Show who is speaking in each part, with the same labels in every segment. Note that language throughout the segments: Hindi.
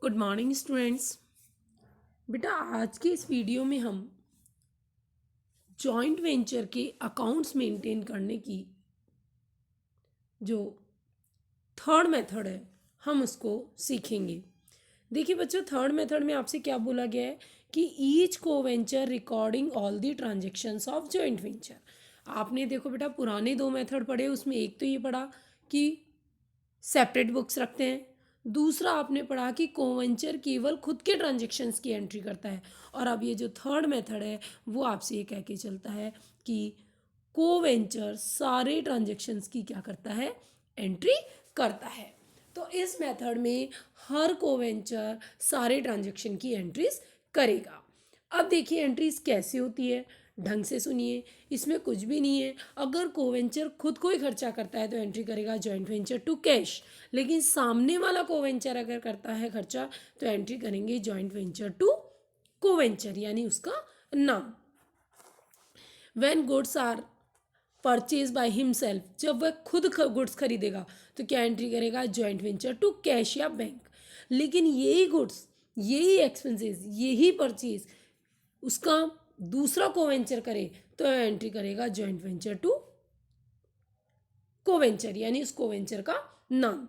Speaker 1: Good morning students. बेटा आज के इस वीडियो में हम जॉइंट वेंचर के अकाउंट्स मेंटेन करने की जो थर्ड मेथड है हम उसको सीखेंगे। देखिए बच्चों, थर्ड मेथड में आपसे क्या बोला गया है कि ईच को venture recording all the transactions of joint venture. आपने देखो बेटा पुराने दो मेथड पढ़े, उसमें एक तो ये पढ़ा कि सेपरेट बुक्स रखते हैं, दूसरा आपने पढ़ा कि कोवेंचर केवल खुद के ट्रांजेक्शन्स की एंट्री करता है, और अब ये जो थर्ड मेथड है वो आपसे ये कह के चलता है कि कोवेंचर सारे ट्रांजेक्शन्स की क्या करता है, एंट्री करता है। तो इस मेथड में हर कोवेंचर सारे ट्रांजेक्शन की एंट्रीज करेगा। अब देखिए एंट्रीज कैसे होती है, ढंग से सुनिए, इसमें कुछ भी नहीं है। अगर कोवेंचर खुद कोई खर्चा करता है तो एंट्री करेगा जॉइंट वेंचर टू कैश, लेकिन सामने वाला कोवेंचर अगर करता है खर्चा तो एंट्री करेंगे जॉइंट वेंचर टू कोवेंचर, यानी उसका नाम। When goods are purchase by himself, जब वह खुद गुड्स खरीदेगा तो क्या एंट्री करेगा जॉइंट वेंचर टू कैश या बैंक। लेकिन यही गुड्स, यही एक्सपेंसेस, यही परचेज उसका दूसरा कोवेंचर करे तो एंट्री करेगा जॉइंट वेंचर टू कोवेंचर, यानी उस कोवेंचर का नाम।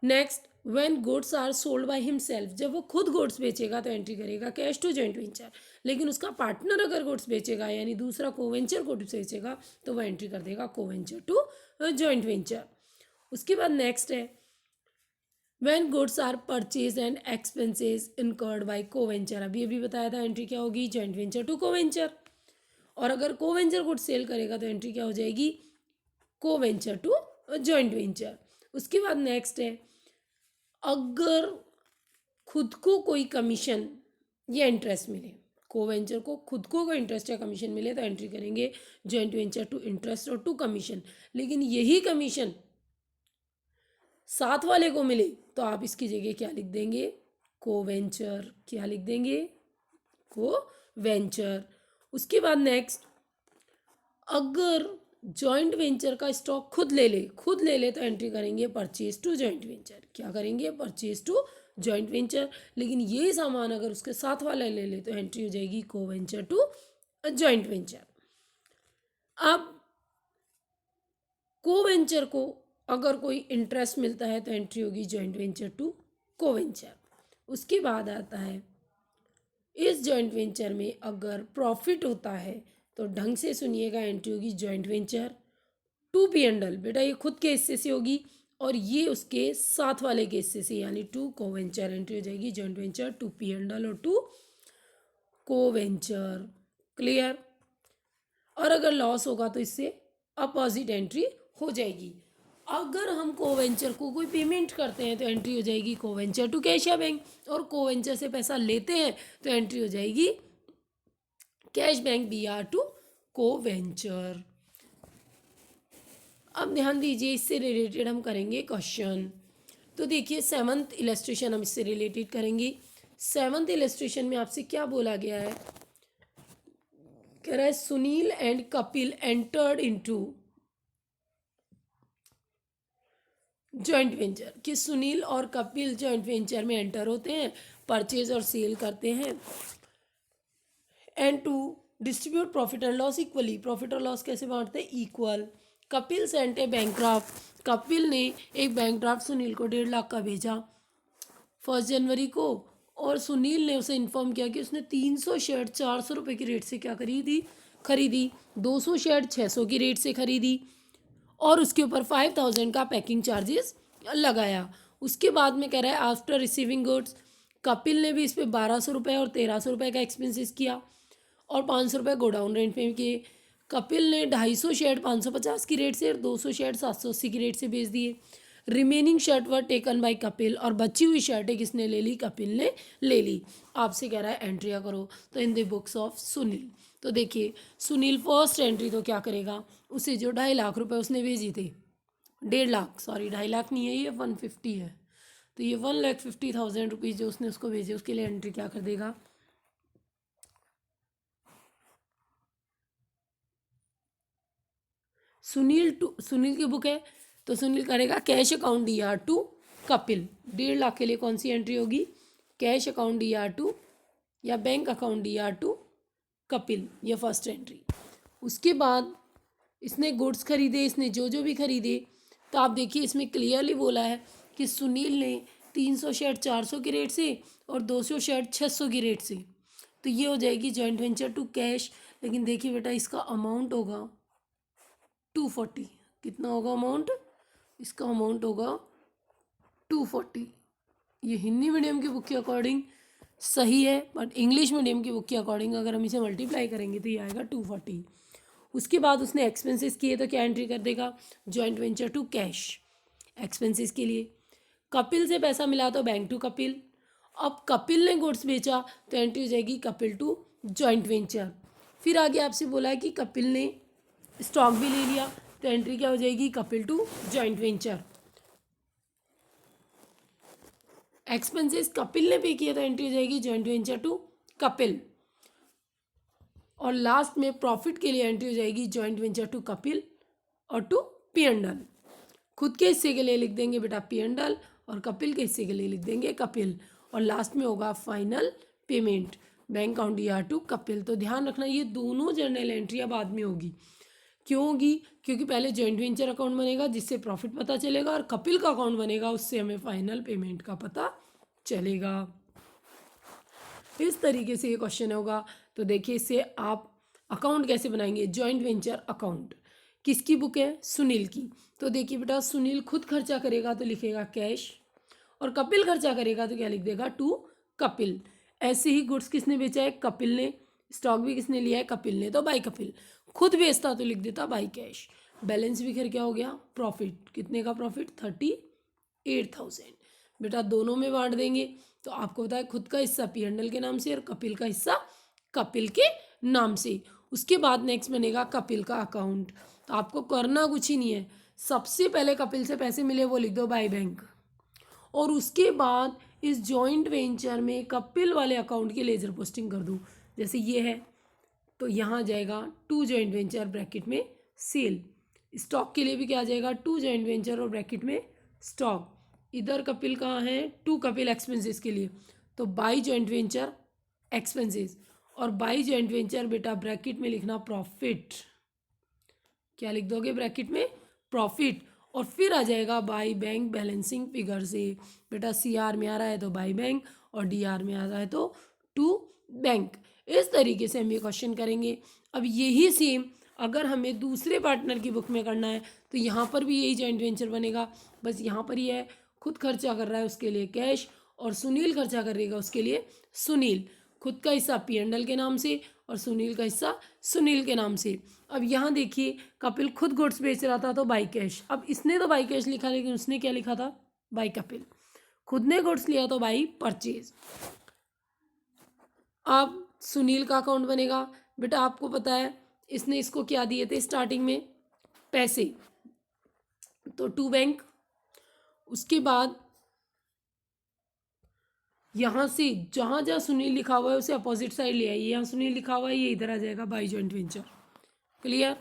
Speaker 1: Next, when goods are sold by himself, जब वो खुद गुड्स बेचेगा तो एंट्री करेगा कैश टू जॉइंट वेंचर, लेकिन उसका पार्टनर अगर गुड्स बेचेगा यानी दूसरा कोवेंचर गुड्स बेचेगा तो वह एंट्री कर देगा कोवेंचर टू जॉइंट वेंचर। उसके बाद नेक्स्ट है when goods are purchase and expenses incurred by coventure, अभी अभी बताया था एंट्री क्या होगी, जॉइंट वेंचर टू कोवेंचर। और अगर कोवेंचर गुड्स सेल करेगा तो एंट्री क्या हो जाएगी, कोवेंचर टू जॉइंट वेंचर। उसके बाद नेक्स्ट है अगर खुद को कोई कमीशन या इंटरेस्ट मिले, कोवेंचर को खुद को कोई इंटरेस्ट या कमीशन मिले तो एंट्री करेंगे जॉइंट वेंचर टू इंटरेस्ट और टू कमीशन, लेकिन यही कमीशन साथ वाले को मिले तो आप इसकी जगह क्या लिख देंगे, कोवेंचर। क्या लिख देंगे, कोवेंचर। उसके बाद नेक्स्ट, अगर जॉइंट वेंचर का स्टॉक खुद ले ले तो एंट्री करेंगे परचेज टू जॉइंट वेंचर। क्या करेंगे, परचेज टू जॉइंट वेंचर, लेकिन ये सामान अगर उसके साथ वाला ले ले तो एंट्री हो जाएगी कोवेंचर टू जॉइंट वेंचर। अब कोवेंचर को अगर कोई इंटरेस्ट मिलता है तो एंट्री होगी जॉइंट वेंचर टू कोवेंचर। उसके बाद आता है इस जॉइंट वेंचर में अगर प्रॉफिट होता है तो ढंग से सुनिएगा, एंट्री होगी joint venture to P and L. बेटा ये खुद के हिस्से से होगी और ये उसके साथ वाले के हिस्से से, यानी टू कोवेंचर, एंट्री हो जाएगी joint venture to P and L और टू कोवेंचर। क्लियर। और अगर लॉस होगा तो इससे अपोजिट एंट्री हो जाएगी। अगर हम कोवेंचर को कोई पेमेंट करते हैं तो एंट्री हो जाएगी कोवेंचर टू कैश या बैंक, और कोवेंचर से पैसा लेते हैं तो एंट्री हो जाएगी cash bank B R to coventure. अब ध्यान दीजिए, इससे रिलेटेड हम करेंगे क्वेश्चन। तो देखिए सेवन्थ इलस्ट्रेशन हम इससे रिलेटेड करेंगे। सेवन्थ इलस्ट्रेशन में आपसे क्या बोला गया है, कह रहा है Sunil and Kapil entered into joint venture, कि सुनील और कपिल जॉइंट वेंचर में एंटर होते हैं, परचेज और सेल करते हैं, and to distribute profit and loss equally, profit और लॉस कैसे बांटते हैं, equal. Kapil sent a bank draft, Kapil ने एक बैंक ड्राफ्ट सुनील को 1.5 लाख का भेजा 1 जनवरी को, और सुनील ने उसे इन्फॉर्म किया कि उसने 300 शेयर 400 रुपये की रेट से क्या खरीदी 200 शेयर 600 की रेट से खरीदी, और उसके ऊपर 5000 का पैकिंग चार्जेस लगाया। उसके बाद में कह रहा है आफ्टर रिसीविंग गुड्स, कपिल ने भी इस पर 1200 रुपये और 1300 रुपये का एक्सपेंसेस किया और 500 रुपये गोडाउन रेंट पे किए। कपिल ने 250 शेयर 550 की रेट से और 200 शेयर 780 की रेट से बेच दिए। Remaining shirt were taken by Kapil, और बची हुई शर्टें किसने ले ली, कपिल ने ले ली। आपसे कह रहा है एंट्रिया करो, तो in the books of Sunil. तो देखिए सुनील फर्स्ट एंट्री तो क्या करेगा, उसे जो 2.5 लाख रुपए उसने भेजी थे, 1.5 लाख, सॉरी 2.5 लाख नहीं है, ये 150 है, तो ये 1,50,000 रुपीज़ जो उसने उसको भेजे उसके लिए एंट्री क्या कर देगा, सुनील की बुक है तो सुनील करेगा cash account D R to Kapil. 1.5 lakh के लिए कौन सी एंट्री होगी, कैश अकाउंट DR टू या bank account DR to Kapil, ये फर्स्ट एंट्री। उसके बाद इसने गुड्स खरीदे, इसने जो जो भी खरीदे, तो आप देखिए इसमें क्लियरली बोला है कि सुनील ने 300 शेयर 400 की रेट से और 200 शेयर 600 की रेट से, तो ये हो जाएगी जॉइंट वेंचर टू कैश। लेकिन देखिए बेटा इसका अमाउंट होगा 240। कितना होगा अमाउंट? इसका अमाउंट होगा 240। ये हिंदी मीडियम की बुक के अकॉर्डिंग सही है, बट इंग्लिश मीडियम की बुक के अकॉर्डिंग अगर हम इसे मल्टीप्लाई करेंगे तो ये आएगा 240। उसके बाद उसने एक्सपेंसेस किए तो क्या एंट्री कर देगा? Joint venture to cash, expenses के लिए। कपिल से पैसा मिला तो बैंक टू कपिल। अब कपिल ने गुड्स बेचा तो एंट्री हो जाएगी कपिल टू जॉइंट वेंचर। फिर आगे आपसे बोला है कि कपिल ने स्टॉक भी ले लिया तो एंट्री क्या हो जाएगी? Kapil to joint venture. Expenses Kapil ने पे किया तो एंट्री हो जाएगी जॉइंट वेंचर टू कपिल। और लास्ट में प्रॉफिट के लिए एंट्री हो जाएगी जॉइंट वेंचर टू कपिल और टू P&L। खुद के हिस्से के लिए लिख देंगे बेटा P&L और कपिल के हिस्से के लिए लिख देंगे कपिल। और लास्ट में होगा final payment, bank account DR to Kapil. तो ध्यान रखना ये दोनों जर्नल एंट्रियाँ बाद में होगी। क्यों होगी? क्योंकि पहले जॉइंट वेंचर अकाउंट बनेगा जिससे प्रॉफिट पता चलेगा, और कपिल का अकाउंट बनेगा उससे हमें फाइनल पेमेंट का पता चलेगा। इस तरीके से ये क्वेश्चन होगा। तो देखिए इससे आप अकाउंट कैसे बनाएंगे? जॉइंट वेंचर अकाउंट किसकी बुक है? सुनील की। तो देखिए बेटा सुनील खुद खर्चा करेगा तो लिखेगा कैश, और कपिल खर्चा करेगा तो क्या लिख देगा? टू कपिल। ऐसे ही गुड्स किसने बेचा है? कपिल ने। स्टॉक भी किसने लिया है? कपिल ने, तो बाई कपिल। खुद बेचता तो लिख देता बाई कैश। बैलेंस भी फिर क्या हो गया? प्रॉफिट। कितने का प्रॉफिट? 38,000। बेटा दोनों में बांट देंगे तो आपको पता है खुद का हिस्सा P&L के नाम से और कपिल का हिस्सा कपिल के नाम से। उसके बाद नेक्स्ट बनेगा कपिल का अकाउंट। तो आपको करना कुछ ही नहीं है, सबसे पहले कपिल से पैसे मिले वो लिख दो बाई बैंक, और उसके बाद इस जॉइंट वेंचर में कपिल वाले अकाउंट की लेजर पोस्टिंग कर दूँ। जैसे ये है तो यहाँ जाएगा टू जॉइंट वेंचर ब्रैकेट में सेल। स्टॉक के लिए भी क्या आ जाएगा? टू जॉइंट वेंचर और ब्रैकेट में स्टॉक। इधर कपिल कहाँ है? टू कपिल एक्सपेंसेस के लिए, तो बाई जॉइंट वेंचर एक्सपेंसेस, और बाई जॉइंट वेंचर बेटा ब्रैकेट में लिखना प्रॉफिट। क्या लिख दोगे ब्रैकेट में? प्रॉफिट। और फिर आ जाएगा बाई बैंक बैलेंसिंग फिगर से। बेटा CR में आ रहा है तो बाई बैंक, और DR में आ रहा है तो टू बैंक। इस तरीके से हम ये क्वेश्चन करेंगे। अब यही सेम अगर हमें दूसरे पार्टनर की बुक में करना है तो यहाँ पर भी यही जॉइंट वेंचर बनेगा, बस यहाँ पर ये है खुद खर्चा कर रहा है उसके लिए कैश, और सुनील खर्चा करेगा उसके लिए सुनील। खुद का हिस्सा P&L के नाम से और सुनील का हिस्सा सुनील के नाम से। अब यहाँ देखिए कपिल खुद गुड्स बेच रहा था तो बाई कैश। अब इसने तो बाई कैश लिखा लेकिन उसने क्या लिखा था? बाई कपिल। खुद ने गुड्स लिया तो बाई परचेज। अब सुनील का अकाउंट बनेगा। बेटा आपको पता है इसने इसको क्या दिए थे स्टार्टिंग में? पैसे, तो टू बैंक। उसके बाद यहाँ से जहाँ जहाँ सुनील लिखा हुआ है उसे अपोजिट साइड ले आइए। यहाँ सुनील लिखा हुआ है ये इधर आ जाएगा बाई जॉइंट वेंचर। क्लियर?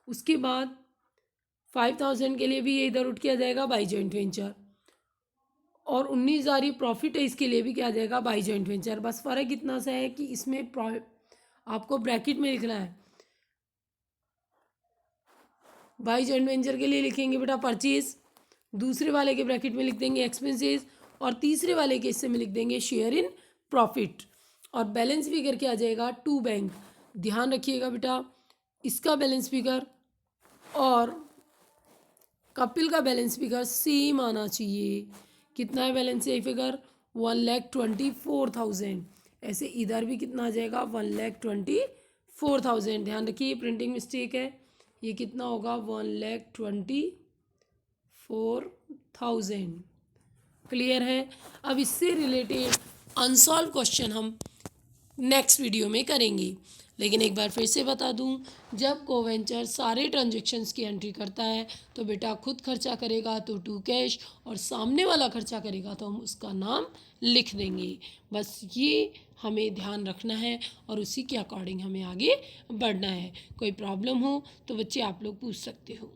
Speaker 1: उसके बाद 5,000 के लिए भी ये इधर उठ के आ जाएगा बाई जॉइंट वेंचर, और 19,000 ये प्रॉफिट है इसके लिए भी क्या आ जाएगा? By joint venture. बस फ़र्क इतना सा है कि इसमें आपको ब्रैकेट में लिखना है। बाई जॉइंट वेंचर के लिए लिखेंगे बेटा परचेज, दूसरे वाले के ब्रैकेट में लिख देंगे एक्सपेंसेस, और तीसरे वाले के हिस्से में लिख देंगे शेयर इन प्रॉफिट, और बैलेंस फिगर क्या आ जाएगा? To bank. ध्यान रखिएगा बेटा इसका बैलेंस फिगर और कपिल का बैलेंस फिगर सेम आना चाहिए। कितना है बैलेंस फिगर? 1,24,000। ऐसे इधर भी कितना आ जाएगा? 1,24,000। ध्यान रखिए प्रिंटिंग मिस्टेक है, ये कितना होगा? 1,24,000। क्लियर है? अब इससे रिलेटेड अनसॉल्व क्वेश्चन हम नेक्स्ट वीडियो में करेंगे। लेकिन एक बार फिर से बता दूं, जब कोवेंचर सारे ट्रांजेक्शन्स की एंट्री करता है तो बेटा खुद खर्चा करेगा तो टू कैश, और सामने वाला खर्चा करेगा तो हम उसका नाम लिख देंगे। बस ये हमें ध्यान रखना है और उसी के अकॉर्डिंग हमें आगे बढ़ना है। कोई प्रॉब्लम हो तो बच्चे आप लोग पूछ सकते हो।